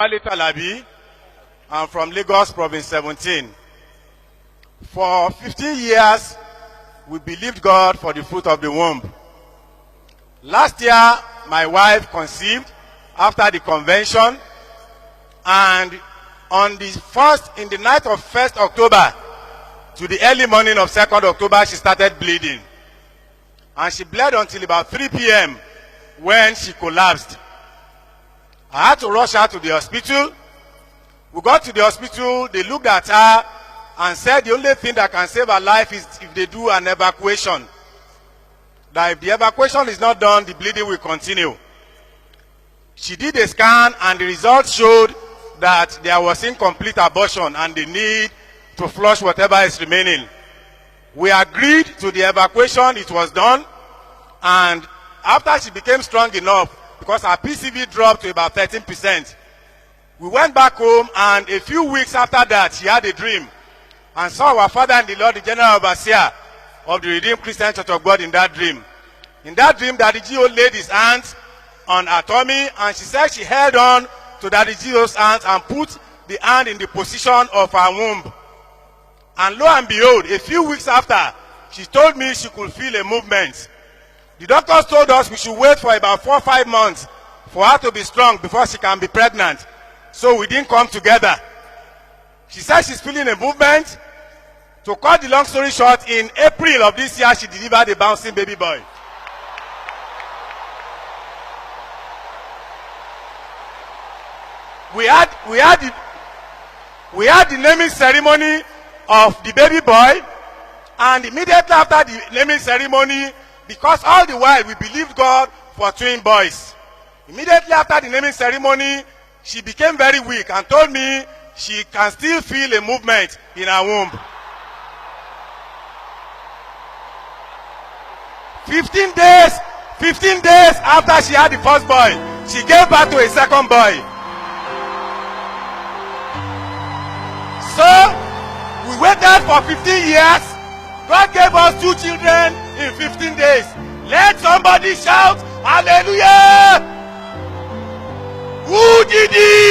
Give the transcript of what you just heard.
Alabi. I'm from Lagos, Province 17. For 15 years, we believed God for the fruit of the womb. Last year, my wife conceived after the convention, and on the night of 1st October to the early morning of 2nd October, she started bleeding. And she bled until about 3 p.m. when she collapsed. I had to rush her to the hospital. We got to the hospital, they looked at her and said the only thing that can save her life is if they do an evacuation. That if the evacuation is not done, the bleeding will continue. She did a scan and the results showed that there was incomplete abortion and the need to flush whatever is remaining. We agreed to the evacuation, it was done, and after she became strong enough, because her PCV dropped to about 13%, we went back home, and a few weeks after that, she had a dream and saw our Father in the Lord, the General Overseer of the Redeemed Christian Church of God in that dream. In that dream, Daddy Gio laid his hands on her tummy, and she said she held on to Daddy Gio's hands and put the hand in the position of her womb. And lo and behold, a few weeks after, she told me she could feel a movement. The doctors told us we should wait for about 4 or 5 months for her to be strong before she can be pregnant. So we didn't come together. She said she's feeling a movement. To cut the long story short, in April of this year, she delivered a bouncing baby boy. We had the naming ceremony of the baby boy, and immediately after the naming ceremony, because all the while we believed God for twin boys. Immediately after the naming ceremony, she became very weak and told me she can still feel a movement in her womb. 15 days after she had the first boy, she gave birth to a second boy. So, we waited for 15 years. God gave us 2 children in 15 days. Let somebody shout, hallelujah! Who did it?